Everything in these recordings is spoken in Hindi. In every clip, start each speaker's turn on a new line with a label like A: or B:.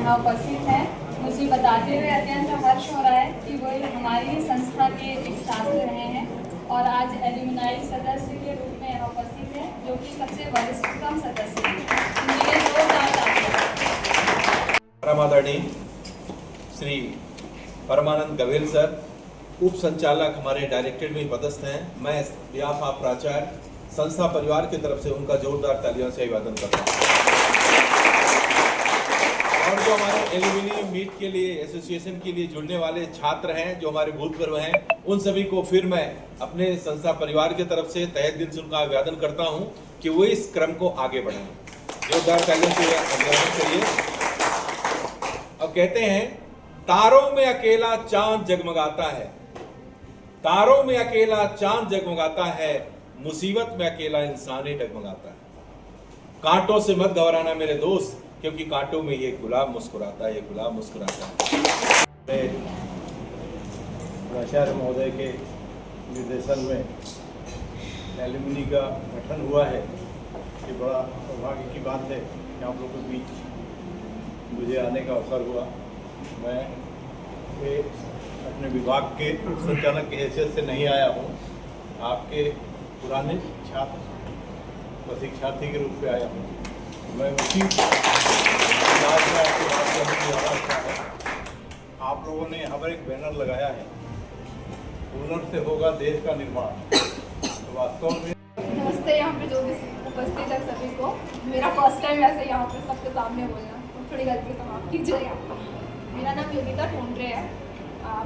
A: यहाँ उपस्थित हैं। मुझे बताते हुए अत्यंत हर्ष हो रहा है कि वो हमारी संस्था के एक छात्र रहे हैं और आज एल्यूमिनाई सदस्य के रूप में यहाँ उपस्थित हैं, जो कि सबसे वरिष्ठतम सदस्य हैं। उनके लिए जोरदार तालियां।
B: परमादरणीय श्री परमानंद गवेल सर, उप संचालक हमारे डायरेक्टरेट में पदस्थ हैं। मैं बिहाफ ऑफ प्राचार्य संस्था परिवार की तरफ से उनका जोरदार तालियों से अभिवादन करता हूँ। और जो हमारे एल्यूमिनी मीट के लिए एसोसिएशन के लिए जुड़ने वाले छात्र हैं, जो हमारे भूतपूर्व हैं, उन सभी को फिर मैं अपने संस्था परिवार की तरफ से तहे दिल से उनका अभिवादन करता हूं कि वो इस क्रम को आगे बढ़ाएं। जोरदार तालियों से अभिवादन करिए। अब कहते हैं, तारों में अकेला चांद जगमगाता है, तारों में अकेला चांद जगमगाता है, मुसीबत में अकेला इंसान ही डगमगाता है। कांटों से मत घबराना मेरे दोस्त, क्योंकि कांटों में ये गुलाब मुस्कुराता है, ये गुलाब मुस्कुराता है।
C: प्राचार्य महोदय के निर्देशन में एल्यूमिनी का गठन हुआ है। ये बड़ा सौभाग्य की बात है कि आप लोगों के बीच मुझे आने का अवसर हुआ। मैं अपने विभाग के उप संचालक की हैसियत से नहीं आया हूँ, आपके पुराने छात्र प्रशिक्षार्थी के रूप में आया हूँ। मैं उसी इलाज में आपकी बात करने की आवश्यकता है। आप लोगों ने यहाँ पर एक बैनर लगाया है, हुनर से होगा देश का निर्माण। तो वास्तव में
A: नमस्ते, यहाँ पे जो भी उपस्थित है सभी को। मेरा फर्स्ट टाइम वैसे यहाँ पे सबके सामने बोलना, तो थोड़ी गलती तो माफ कीजिएगा। मेरा नाम योगिता टोंडरे है।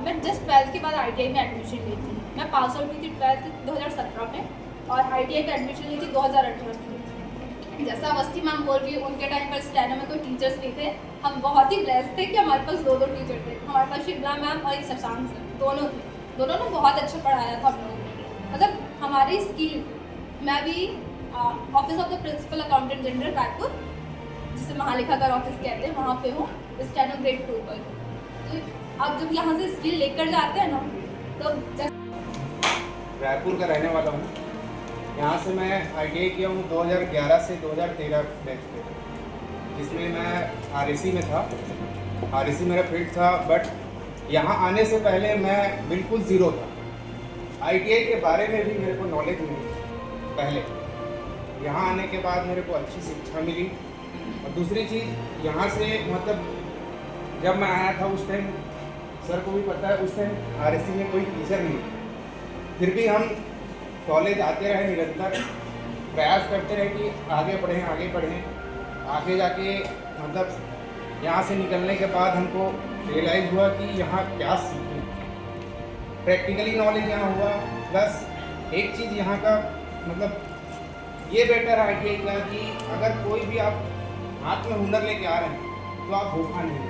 A: मैं जस्ट 12th के बाद ITI में एडमिशन ली थी। मैं पास आउट हुई थी 12th 2017 में और ITI का एडमिशन ली थी 2018 में। जैसा अवस्थी मैम बोल रही है, उनके टाइम पर स्टेनो में कोई टीचर्स नहीं थे। हम बहुत ही ब्लेस्ड थे कि हमारे पास दो टीचर थे। हमारे पास शिवला मैम और एक शशांक सर, दोनों थे। दोनों ने बहुत अच्छा पढ़ाया था हम लोगों को। मतलब हमारी स्किल, मैं भी office of the principal accountant general Raipur, जिसे महालेखाकार ऑफिस कहते हैं, वहाँ पे हूँ स्टेनो ग्रेड 2 पर। तो अब जब यहाँ से स्किल लेकर जाते हैं ना, तो
D: रायपुर का रहने वाला हूँ। यहाँ से मैं ITI किया हूँ 2011 से 2013 बैच में, जिसमें मैं RSC में था। RSC मेरा फील्ड था, बट यहाँ आने से पहले मैं बिल्कुल ज़ीरो था। ITI के बारे में भी मेरे को नॉलेज नहीं थी पहले। यहाँ आने के बाद मेरे को अच्छी शिक्षा मिली। और दूसरी चीज़, यहाँ से मतलब जब मैं आया था उस टाइम, सर को भी पता है, उस टाइम RSC में कोई टीचर नहीं था। फिर भी हम कॉलेज आते रहे, निरंतर प्रयास करते रहे कि आगे बढ़ें आगे बढ़ें। आगे जाके मतलब यहाँ से निकलने के बाद हमको रियलाइज़ हुआ कि यहाँ क्या सीखें। प्रैक्टिकली नॉलेज यहाँ हुआ, प्लस एक चीज़ यहाँ का मतलब ये बेटर है ITI का कि अगर कोई भी आप हाथ में हुनर लेके आ रहे हैं तो आप धोखा नहीं,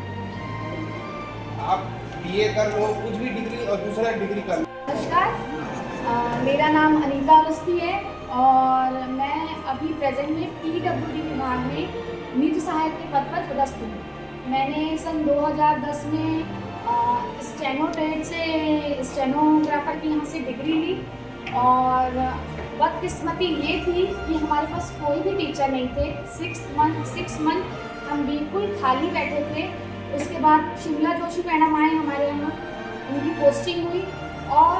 D: आप BA कर लो, कुछ भी डिग्री और दूसरा डिग्री कर लो।
E: नमस्कार, मेरा नाम अनीता अवस्थी है और मैं अभी प्रेजेंट में PWD विभाग में निधि सहायक के पद पर पदस्थ हूँ। मैंने सन 2010 में स्टेनो ट्रेड से स्टेनोग्राफर की यहाँ से डिग्री ली और बदकिस्मती ये थी कि हमारे पास कोई भी टीचर नहीं थे। 6 मंथ हम बिल्कुल खाली बैठे थे। उसके बाद शिमला जोशी मैडम आए हमारे यहाँ, उनकी पोस्टिंग हुई और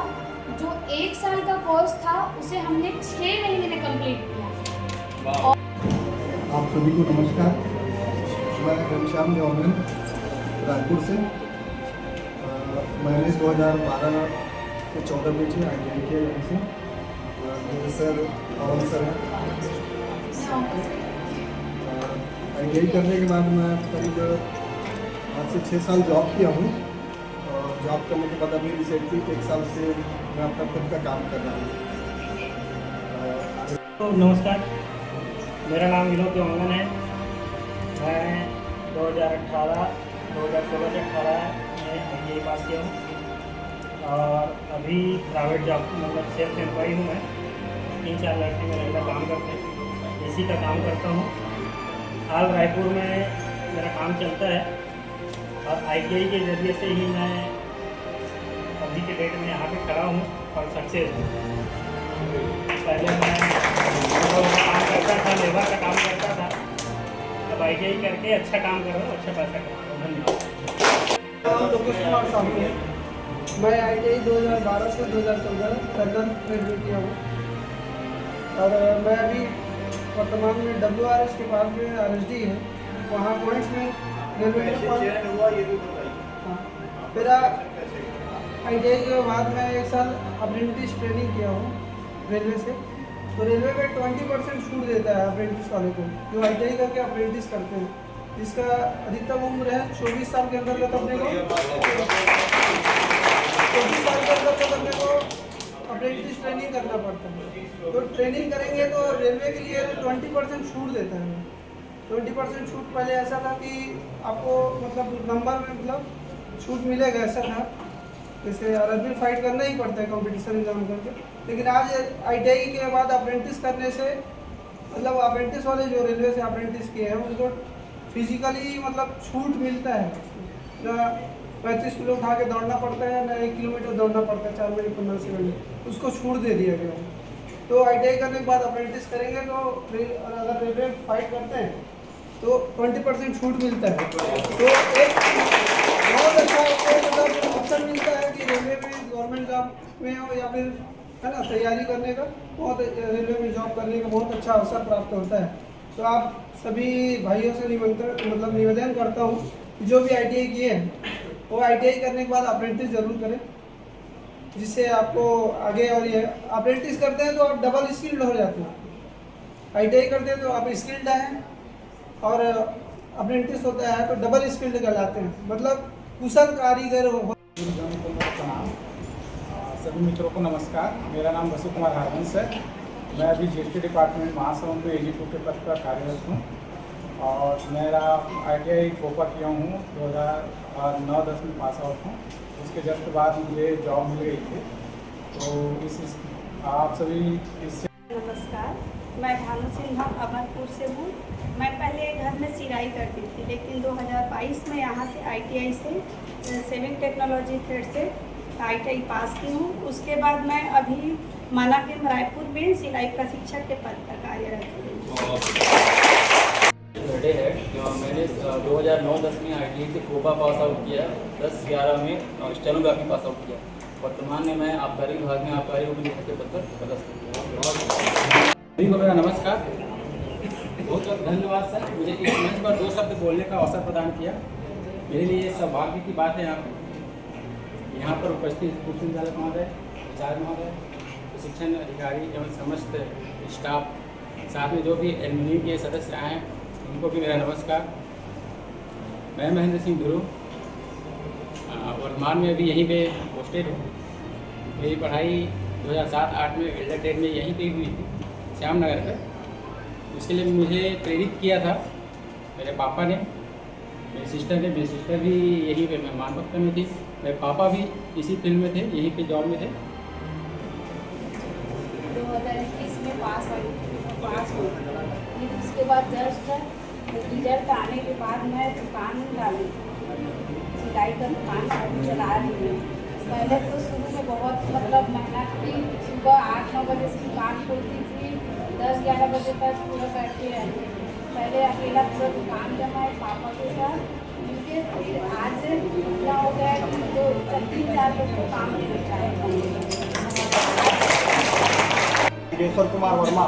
E: जो 1 साल का कोर्स था उसे हमने 6 महीने में कंप्लीट किया।
F: आप सभी को नमस्कार, मैं घनश्याम जौहरन रायपुर से। मैंने 2012 से 14 बैच में ITI किया यहाँ से। मेरे सर पवन सर हैं। ITI करने के बाद मैं करीब 5 से 6 साल जॉब किया हूँ और जॉब करने के बाद अभी रिसेंटली 1 साल से मैं अपना खुद का काम कर रहा हूँ।
G: तो नमस्कार, मेरा नाम विनोद देवांगन है। मैं 2016 से 18 में ITI पास किया हूँ और अभी प्राइवेट जॉब मतलब सेल्फ एम्प्लॉय हूँ। मैं 3-4 लड़के मेरे अंदर काम करते हैं, AC का काम करता हूँ। हाल रायपुर में मेरा काम चलता है और ITI के ज़रिए से ही मैं अभी के डेट में यहाँ पे खड़ा हूँ और सक्सेस हूँ। पहले मैं काम करता था, लेबर का काम करता था, अब ITI करके अच्छा काम कर रहा हूँ, अच्छा पैसा कर रहा हूँ। धन्यवाद।
H: नाम लोकेश कुमार साहू है। मैं ITI 2012 से 2014 टंडन रेलवे किया हूँ और मैं अभी वर्तमान में WRS के पास में RSD है, वहाँ पॉइंट्स में रेलवे के
C: चयन हुआ ये भी बताइए।
H: मेरा ITI के बाद मैं 1 साल अप्रेंटिस ट्रेनिंग किया हूँ रेलवे से। तो रेलवे में 20% छूट देता है अप्रेंटिस वाले को, जो ITI करके अप्रेंटिस करते हैं, जिसका अधिकतम उम्र है 24 साल के अंतर्गत अपने को 24 साल के अंतर्गत अपने को अप्रेंटिस ट्रेनिंग करना पड़ता है। तो ट्रेनिंग करेंगे तो रेलवे के लिए 20% छूट देता है। 20% छूट पहले ऐसा था कि आपको मतलब नंबर में मतलब छूट मिलेगा, ऐसा था जैसे RRB फाइट करना ही पड़ता है कंपटीशन एग्जाम करके। लेकिन आज ITI के बाद अप्रेंटिस करने से मतलब अप्रेंटिस वाले जो रेलवे से अप्रेंटिस किए हैं उनको फिजिकली मतलब छूट मिलता है। ना 35 किलो उठा के दौड़ना पड़ता है, ना 1 किलोमीटर दौड़ना पड़ता है 4 मिनट 15 सेकंड, उसको छूट दे दिया गया है। तो ITI करने के बाद अप्रेंटिस करेंगे तो अगर रेलवे फाइट करते हैं तो 20% छूट मिलता है। तो एक बहुत अच्छा मतलब ऑप्शन मिलता है कि रेलवे में गवर्नमेंट जॉब में हो या फिर है ना तैयारी करने का, बहुत रेलवे में जॉब करने का बहुत अच्छा अवसर प्राप्त होता है। तो आप सभी भाइयों से निवेदन करता हूँ कि जो भी ITI किए हैं वो ITI करने के बाद अप्रेंटिस जरूर करें, जिससे आपको आगे और ये अप्रेंटिस करते हैं तो आप डबल स्किल्ड हो जाते हैं। ITI करते हैं तो आप स्किल्ड हैं और अप्रेंटिस होता है तो डबल स्किल्ड कहलाते हैं, मतलब कुशल कारीगर हो।
I: गुरुजनों को मेरा प्रणाम। सभी मित्रों को नमस्कार। मेरा नाम वसु कुमार हरवंश है। मैं अभी GST डिपार्टमेंट महासमुंद में AG2 के पद पर कार्यरत हूँ और मेरा ITI कोपा किया हूँ 2009-10 में पास आउट हूँ। उसके जस्ट बाद मुझे जॉब मिल गई थी। तो इस आप सभी इससे
J: नमस्कार, मैं भानु सिन्हा अमरपुर से हूँ। मैं पहले घर में सिलाई करती थी, लेकिन 2022 में यहाँ से ITI से सेविंग टेक्नोलॉजी थ्रेड से ITI पास की हूँ। उसके बाद मैं अभी माना के रायपुर में सिलाई प्रशिक्षक के पद पर कार्यरत हूँ।
K: है मैंने 2009-10 में ITI से कोपा पास आउट किया, 10-11 में स्टेनोग्राफी पास आउट किया। वर्तमान में मैं आबकारी विभाग में आबकारी उपनिरीक्षक के पद पर पदस्थ हूँ। सभी को मेरा नमस्कार। बहुत बहुत धन्यवाद सर, मुझे इस मंच पर 2 शब्द बोलने का अवसर प्रदान किया। मेरे लिए सौभाग्य की बात है यहाँ पर उपस्थित उप संचालक महोदय, आचार्य महोदय, प्रशिक्षण अधिकारी एवं समस्त स्टाफ, साथ में जो भी एलुमनी के सदस्य आए हैं उनको भी मेरा नमस्कार। मैं महेंद्र सिंह ध्रुव वर्तमान में अभी यहीं पे पोस्टेड हूँ। मेरी पढ़ाई 2007-8 में एल्डर ट्रेड में यहीं पे हुई थी, श्यामनगर पर। उसके लिए मुझे प्रेरित किया था मेरे पापा ने, मेरी सिस्टर ने। मेरी सिस्टर भी यहीं पे मेहमान वक्त में थी, मेरे पापा भी इसी फील्ड में थे, यहीं पे जॉब में थे।
E: 2021 में पास हुई। उसके बाद जस्ट रिजल्ट आने के बाद मैं दुकान डाली, सिलाई का दुकान चला रही हूँ। पहले तो शुरू में बहुत मतलब मेहनत की, सुबह 8-9 बजे से दुकान खोलती थी, 10-11 बजे तक पूरा बैठे रहते। पहले अकेला पूरा दुकान जमाए पापा के साथ मिलके, फिर आज क्या हो गया कि जो 3-4 लोग को काम मिलता है।
F: योगेश्वर कुमार वर्मा।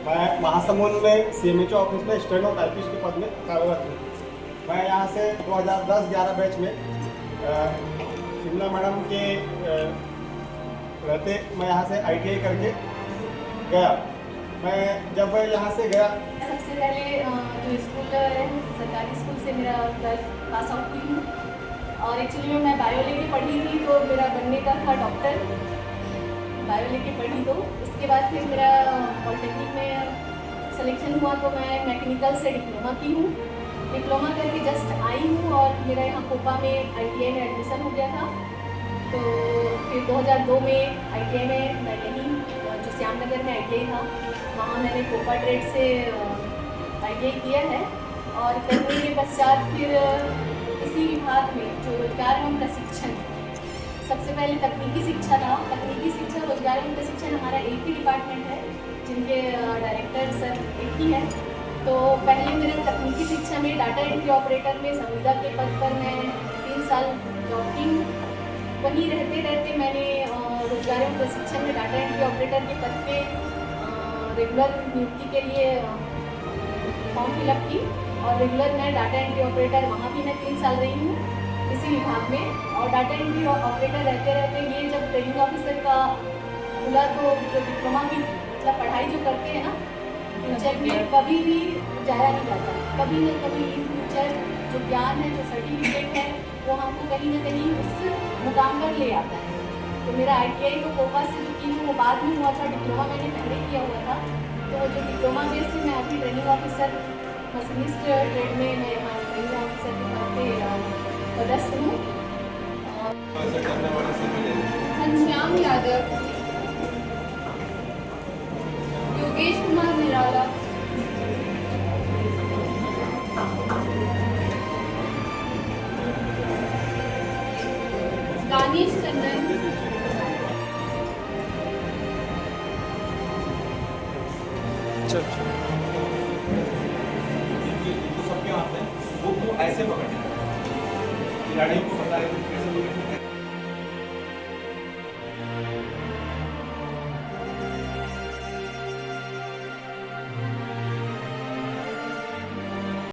F: मैं महासमुंद में CMHO ऑफिस में स्टेनो टाइपिस्ट के पद में कार्यरत हूँ। मैं यहाँ से 2010-11 बैच में शिमला मैडम के रहते मैं यहाँ से ITI करके गया। मैं जब यहाँ से गया,
E: सबसे पहले जो स्कूल है सरकारी स्कूल से मेरा 12th पास आउट हुई हूँ और एक्चुअली में मैं बायो लेके पढ़ी थी, तो मेरा बनने का था डॉक्टर। बायो लेके पढ़ी तो उसके बाद फिर मेरा पॉलिटेक्निक में सिलेक्शन हुआ, तो मैं मैकेनिकल से डिप्लोमा की हूँ। डिप्लोमा करके जस्ट आई हूँ और मेरा यहाँ कोपा में ITI में एडमिशन हो गया था। तो फिर 2002 में ITI में मैं यहीं जो श्यामनगर में ITI था, वहाँ मैंने कोपा ट्रेड से ITI किया है। और करने के पश्चात फिर इसी विभाग में जो रोजगार एवं प्रशिक्षण, सबसे पहले तकनीकी शिक्षा था। तकनीकी शिक्षा रोजगार एवं प्रशिक्षण हमारा एक ही डिपार्टमेंट है, जिनके डायरेक्टर सर एक ही है। तो पहले मेरा तकनीकी शिक्षा में डाटा एंट्री ऑपरेटर में संविदा के पद पर मैं 3 साल जॉब की। वहीं रहते रहते मैंने रोजगार एवं प्रशिक्षण में डाटा एंट्री ऑपरेटर के पद पे रेगुलर नियुक्ति के लिए फॉर्म फिलअप की और रेगुलर मैं डाटा एंट्री ऑपरेटर वहाँ भी मैं 3 साल रही हूँ इसी विभाग में। और डाटा एंट्री ऑपरेटर रहते रहते ये जब ट्रेनिंग ऑफिसर का खुला तो जो डिप्लोमा की मतलब पढ़ाई जो करते हैं ना फ्यूचर में कभी भी जाया नहीं जाता, कभी न कभी इन फ्यूचर जो ज्ञान है जो सर्टिफिकेट है वो हमको कहीं ना कहीं उस मुकाम पर ले आता है। तो मेरा ITI तो कोपा से जो की हूँ वो बाद में हुआ था, डिप्लोमा मैंने पहले किया हुआ था। तो जो डिप्लोमा बेस से मैं अभी ट्रेनिंग ऑफिसर मशीनिस्ट ट्रेड में मैं यहाँ ट्रेनिंग ऑफिसर के पद पे पदस्थ हूँ।
A: घनश्याम यादव, योगेश कुमार निराला, दानिश चंदन,
B: सबके हाथ में वो ऐसे पकड़ना है, खिलाड़ियों को पता है कैसे